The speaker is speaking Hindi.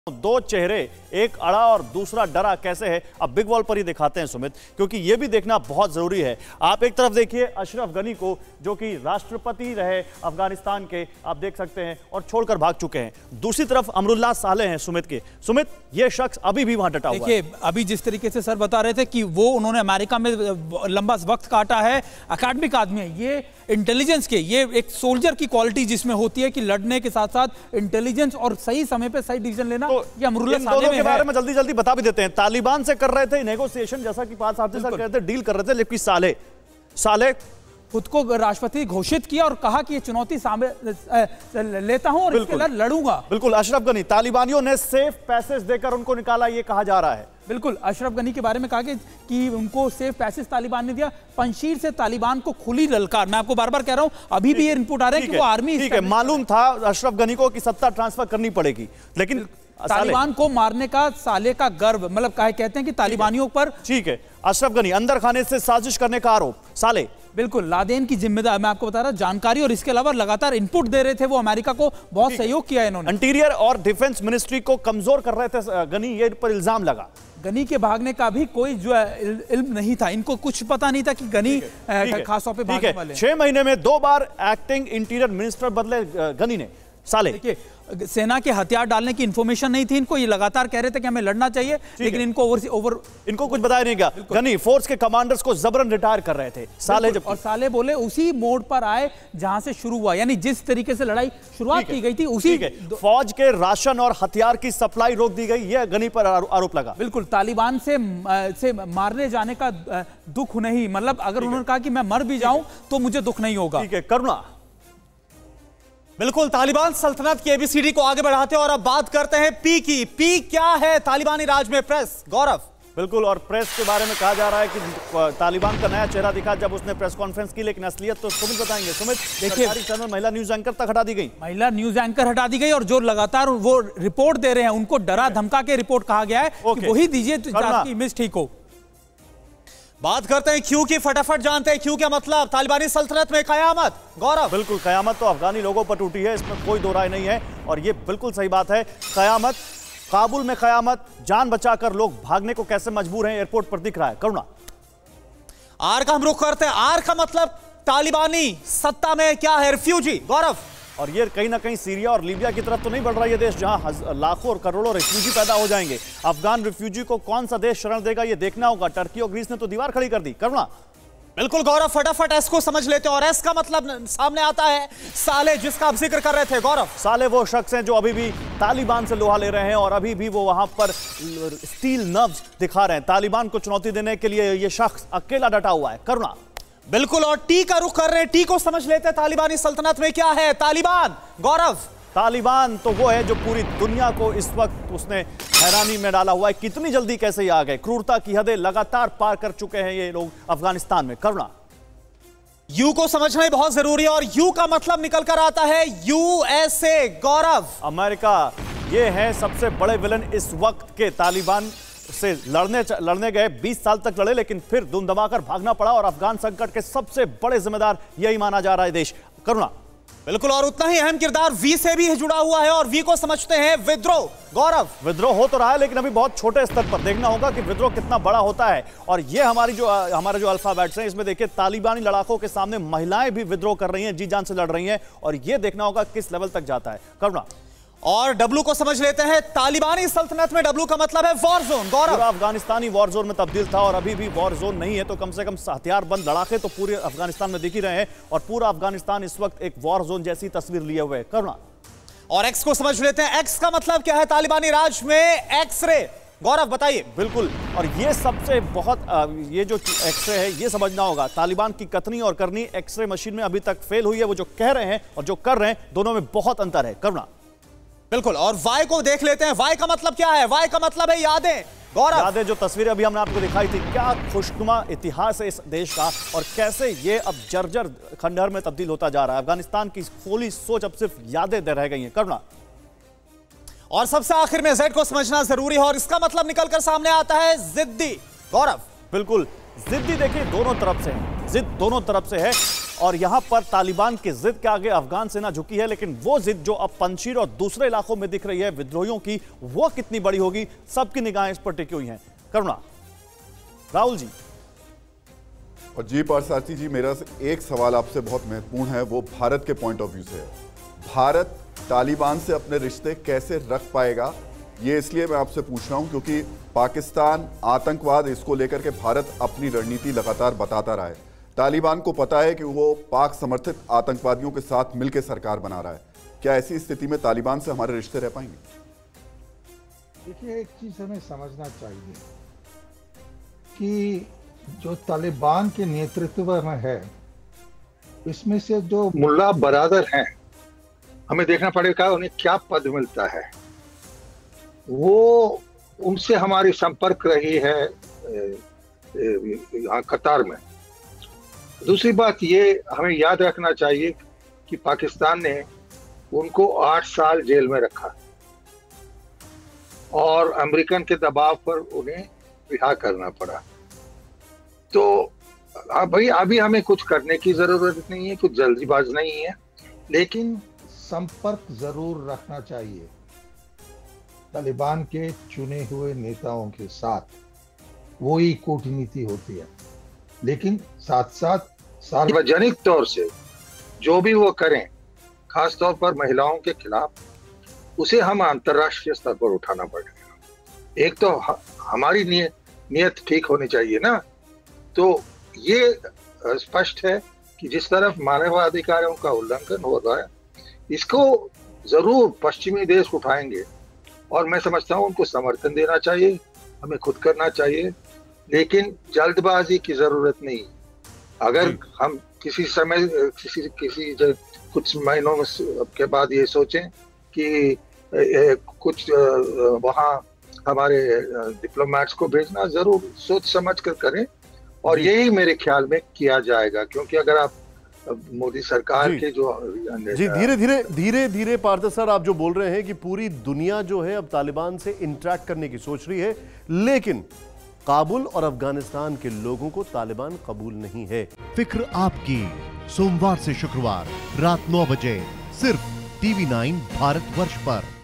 दो चेहरे, एक अड़ा और दूसरा डरा कैसे है, अब बिग वॉल पर ही दिखाते हैं सुमित, क्योंकि यह भी देखना बहुत जरूरी है। आप एक तरफ देखिए अशरफ गनी को, जो कि राष्ट्रपति रहे अफगानिस्तान के, आप देख सकते हैं, और छोड़कर भाग चुके हैं। दूसरी तरफ अमरुल्लाह सालेह हैं सुमित के। सुमित, यह शख्स अभी भी वहां डटा हुआ है। देखिए, अभी जिस तरीके से सर बता रहे थे कि वो उन्होंने अमेरिका में लंबा वक्त काटा है, अकेडमिक आदमी है, ये इंटेलिजेंस के, ये एक सोल्जर की क्वालिटी जिसमें होती है कि लड़ने के साथ साथ इंटेलिजेंस और सही समय पे सही डिसीजन लेना, तो ये अमरुल्लाह सालेह के बारे में जल्दी जल्दी बता भी देते हैं। तालिबान से कर रहे थे नेगोशिएशन, जैसा कि पांच साथी कह रहे थे, डील कर रहे थे, लेकिन सालेह खुद को राष्ट्रपति घोषित किया और कहा कि ये चुनौती लेता हूं और इसके लिए लड़ूंगा। बिल्कुल, अशरफ गनी, तालिबानियों ने सेफ पैसेज देकर उनको निकाला, ये कहा जा रहा है। बिल्कुल, अशरफ गनी के बारे में कहा कि उनको सेफ पैसेज तालिबान ने दिया। पंशीर से तालिबान को खुली ललकार। मैं आपको बार बार कह रहा हूं, अभी भी ये इनपुट आ रहे हैं कि वो आर्मी, ठीक है, मालूम था अशरफ गनी को कि सत्ता ट्रांसफर करनी पड़ेगी, लेकिन तालिबान को मारने का साले का गर्व, मतलब कहते हैं कि तालिबानियों पर, ठीक है, अशरफ गनी, अंदर खाने से साजिश करने का आरोप, साले बिल्कुल लादेन की जिम्मेदार, मैं आपको बता रहा जानकारी, और इसके अलावा लगातार इनपुट दे रहे थे वो, अमेरिका को बहुत सहयोग किया इन्होंने। इंटीरियर और डिफेंस मिनिस्ट्री को कमजोर कर रहे थे गनी, ये पर इल्जाम लगा। गनी के भागने का भी कोई जो इल्म नहीं था, इनको कुछ पता नहीं था कि गनी खासतौर पे भागने वाले। 6 महीने में 2 बार एक्टिंग इंटीरियर मिनिस्टर बदले गनी ने। साले, देखिए, सेना के हथियार डालने की इंफॉर्मेशन नहीं थी इनको, ये लगातार कह रहे थे कि हमें लड़ना चाहिए, लेकिन इनको कुछ बताया नहीं गया। गनी फोर्स के कमांडर्स को जबरन रिटायर कर रहे थे। साले और साले बोले उसी मोड पर आए जहां से शुरू हुआ, यानी जिस तरीके से लड़ाई शुरुआत की गई थी उसी। फौज के राशन और हथियार की सप्लाई रोक दी गई, यह गनी पर आरोप लगा। बिल्कुल, तालिबान से मारने जाने का दुख नहीं, मतलब अगर उन्होंने कहा कि मैं मर भी जाऊं तो मुझे दुख नहीं होगा। ठीक है, करुणा। बिल्कुल, तालिबान सल्तनत की एबीसीडी को आगे बढ़ाते हैं और अब बात करते हैं पी की। पी क्या है तालिबानी राज में? प्रेस, गौरव। बिल्कुल, और प्रेस के बारे में कहा जा रहा है कि तालिबान का नया चेहरा दिखा जब उसने प्रेस कॉन्फ्रेंस की, लेकिन असलियत तो सुमित बताएंगे। सुमित, देखिए, चैनल महिला न्यूज एंकर तक हटा दी गई, महिला न्यूज एंकर हटा दी गई, और जो लगातार वो रिपोर्ट दे रहे हैं उनको डरा धमका के रिपोर्ट कहा गया है कि वही दीजिए तो इमेज ठीक हो। बात करते हैं क्यों की, फटाफट जानते हैं क्यों क्या मतलब तालिबानी सल्तनत में कयामत। गौरव, बिल्कुल, कयामत तो अफगानी लोगों पर टूटी है, इसमें कोई दो राय नहीं है, और ये बिल्कुल सही बात है। कयामत, काबुल में कयामत, जान बचाकर लोग भागने को कैसे मजबूर हैं, एयरपोर्ट पर दिख रहा है। करुणा, आर का हम रुख करते हैं। आर का मतलब तालिबानी सत्ता में क्या है? रिफ्यूजी। गौरव, और ये कहीं ना कहीं सीरिया और लीबिया की तरफ तो नहीं बढ़ रहा है देश, जहां लाखों और करोड़ों रिफ्यूजी पैदा हो जाएंगे। अफगान रिफ्यूजी को कौन सा देश शरण देगा, ये देखना होगा। टर्की और ग्रीस ने तो दीवार खड़ी कर दी। करुणा, बिल्कुल गौरव, फटाफट एस को समझ लेते हैं, और एस का मतलब सामने आता है साले, जिसका आप जिक्र कर रहे थे। गौरव, साले वो शख्स हैं जो अभी भी तालिबान से लोहा ले रहे हैं, और अभी भी वो वहां पर स्टील नर्व्स दिखा रहे हैं। तालिबान को चुनौती देने के लिए ये शख्स अकेला डटा हुआ है। करुणा, बिल्कुल, और टी का रुख कर रहे हैं। टी को समझ लेते हैं, तालिबानी सल्तनत में क्या है तालिबान। गौरव, तालिबान तो वो है जो पूरी दुनिया को इस वक्त उसने हैरानी में डाला हुआ है। कितनी जल्दी कैसे ये आ गए, क्रूरता की हदें लगातार पार कर चुके हैं ये लोग अफगानिस्तान में। करुणा, यू को समझना ही बहुत जरूरी है, और यू का मतलब निकल कर आता है यूएसए। गौरव, अमेरिका, ये है सबसे बड़े विलन इस वक्त के। तालिबान से लड़ने गए, 20 साल तक लड़े, लेकिन फिर दुम दबाकर भागना पड़ा, और अफगान संकट के सबसे बड़े जिम्मेदार यही माना जा रहा है देश। करुणा, बिल्कुल, और उतना ही अहम किरदार वी से भी जुड़ा हुआ है, और वी को समझते हैं विद्रोह। गौरव, विद्रोह हो तो रहा है, लेकिन अभी बहुत छोटे स्तर पर। देखना होगा कि विद्रोह कितना बड़ा होता है। और ये हमारे जो अल्फाबेट्स हैं, इसमें देखिए तालिबानी लड़ाकों के सामने महिलाएं भी विद्रोह कर रही हैं, जी जान से लड़ रही हैं, और ये देखना होगा किस लेवल तक जाता है। करुणा, और डब्लू को समझ लेते हैं। तालिबानी सल्तनत में डब्लू का मतलब है वॉर जोन। गौरव, पूरा अफगानिस्तानी वॉर जोन में तब्दील था, और अभी भी वॉर जोन नहीं है तो कम से कम हथियारबंद लड़ाके तो पूरे अफगानिस्तान में दिख ही रहे हैं, और पूरा अफगानिस्तान इस वक्त एक वॉर जोन जैसी तस्वीर लिए हुए है। करुणा, और एक्स को समझ लेते हैं। एक्स का मतलब क्या है तालिबानी राज में? एक्सरे। गौरव, बताइए। बिल्कुल, और ये सबसे बहुत ये जो एक्सरे है, ये समझना होगा। तालिबान की कथनी और करनी एक्सरे मशीन में अभी तक फेल हुई है। वो जो कह रहे हैं और जो कर रहे हैं, दोनों में बहुत अंतर है। करुणा, बिल्कुल, और वाई को देख लेते हैं। वाई का मतलब क्या है? वाई का मतलब है यादें। गौरव, यादें, जो तस्वीरें अभी हमने आपको दिखाई थी, क्या खुशनुमा इतिहास है इस देश का, और कैसे ये अब जर्जर खंडहर में तब्दील होता जा रहा है। अफगानिस्तान की खोली सोच अब सिर्फ यादें रह गई हैं। करुणा, और सबसे आखिर में जेड को समझना जरूरी है, और इसका मतलब निकलकर सामने आता है जिद्दी। गौरव, बिल्कुल, जिद्दी देखिए दोनों तरफ से है, जिद दोनों तरफ से है, और यहां पर तालिबान की जिद के आगे अफगान सेना झुकी है, लेकिन वो जिद जो अब पंजशीर और दूसरे इलाकों में दिख रही है विद्रोहियों की, वो कितनी बड़ी होगी, सबकी निगाहें इस पर टिकी हुई हैं। करुणा, राहुल जी और जी पारसारथी जी, मेरा एक सवाल आपसे बहुत महत्वपूर्ण है, वो भारत के पॉइंट ऑफ व्यू से है। भारत तालिबान से अपने रिश्ते कैसे रख पाएगा, ये इसलिए मैं आपसे पूछ रहा हूं क्योंकि पाकिस्तान आतंकवाद, इसको लेकर के भारत अपनी रणनीति लगातार बताता रहा है। तालिबान को पता है कि वो पाक समर्थित आतंकवादियों के साथ मिलकर सरकार बना रहा है। क्या ऐसी स्थिति में तालिबान से हमारे रिश्ते रह पाएंगे? देखिए, एक चीज हमें समझना चाहिए कि जो तालिबान के नेतृत्व में है, इसमें से जो मुल्ला बरादर हैं, हमें देखना पड़ेगा उन्हें क्या पद मिलता है। वो उनसे हमारी संपर्क रही है यहाँ कतार में। दूसरी बात ये हमें याद रखना चाहिए कि पाकिस्तान ने उनको 8 साल जेल में रखा और अमेरिकन के दबाव पर उन्हें रिहा करना पड़ा। तो भाई अभी हमें कुछ करने की जरूरत नहीं है, कुछ जल्दीबाज नहीं है, लेकिन संपर्क जरूर रखना चाहिए तालिबान के चुने हुए नेताओं के साथ। वो ही कूटनीति होती है, लेकिन साथ साथ सार्वजनिक तौर से जो भी वो करें, खास तौर पर महिलाओं के खिलाफ, उसे हम अंतर्राष्ट्रीय स्तर पर उठाना पड़ेगा। एक तो हमारी नियत ठीक होनी चाहिए ना। तो ये स्पष्ट है कि जिस तरफ मानवाधिकारों का उल्लंघन हो रहा है, इसको जरूर पश्चिमी देश उठाएंगे और मैं समझता हूं उनको समर्थन देना चाहिए, हमें खुद करना चाहिए, लेकिन जल्दबाजी की जरूरत नहीं। अगर हम किसी समय कुछ महीनों के बाद ये सोचें कि कुछ वहाँ हमारे डिप्लोमेट्स को भेजना, जरूर सोच समझ कर करें और यही मेरे ख्याल में किया जाएगा। क्योंकि अगर आप मोदी सरकार के जो जी धीरे धीरे पार्थ सर, आप जो बोल रहे हैं कि पूरी दुनिया जो है अब तालिबान से इंटरैक्ट करने की सोच रही है, लेकिन काबुल और अफगानिस्तान के लोगों को तालिबान कबूल नहीं है। फिक्र आपकी, सोमवार से शुक्रवार रात 9 बजे सिर्फ TV9 भारतवर्ष पर।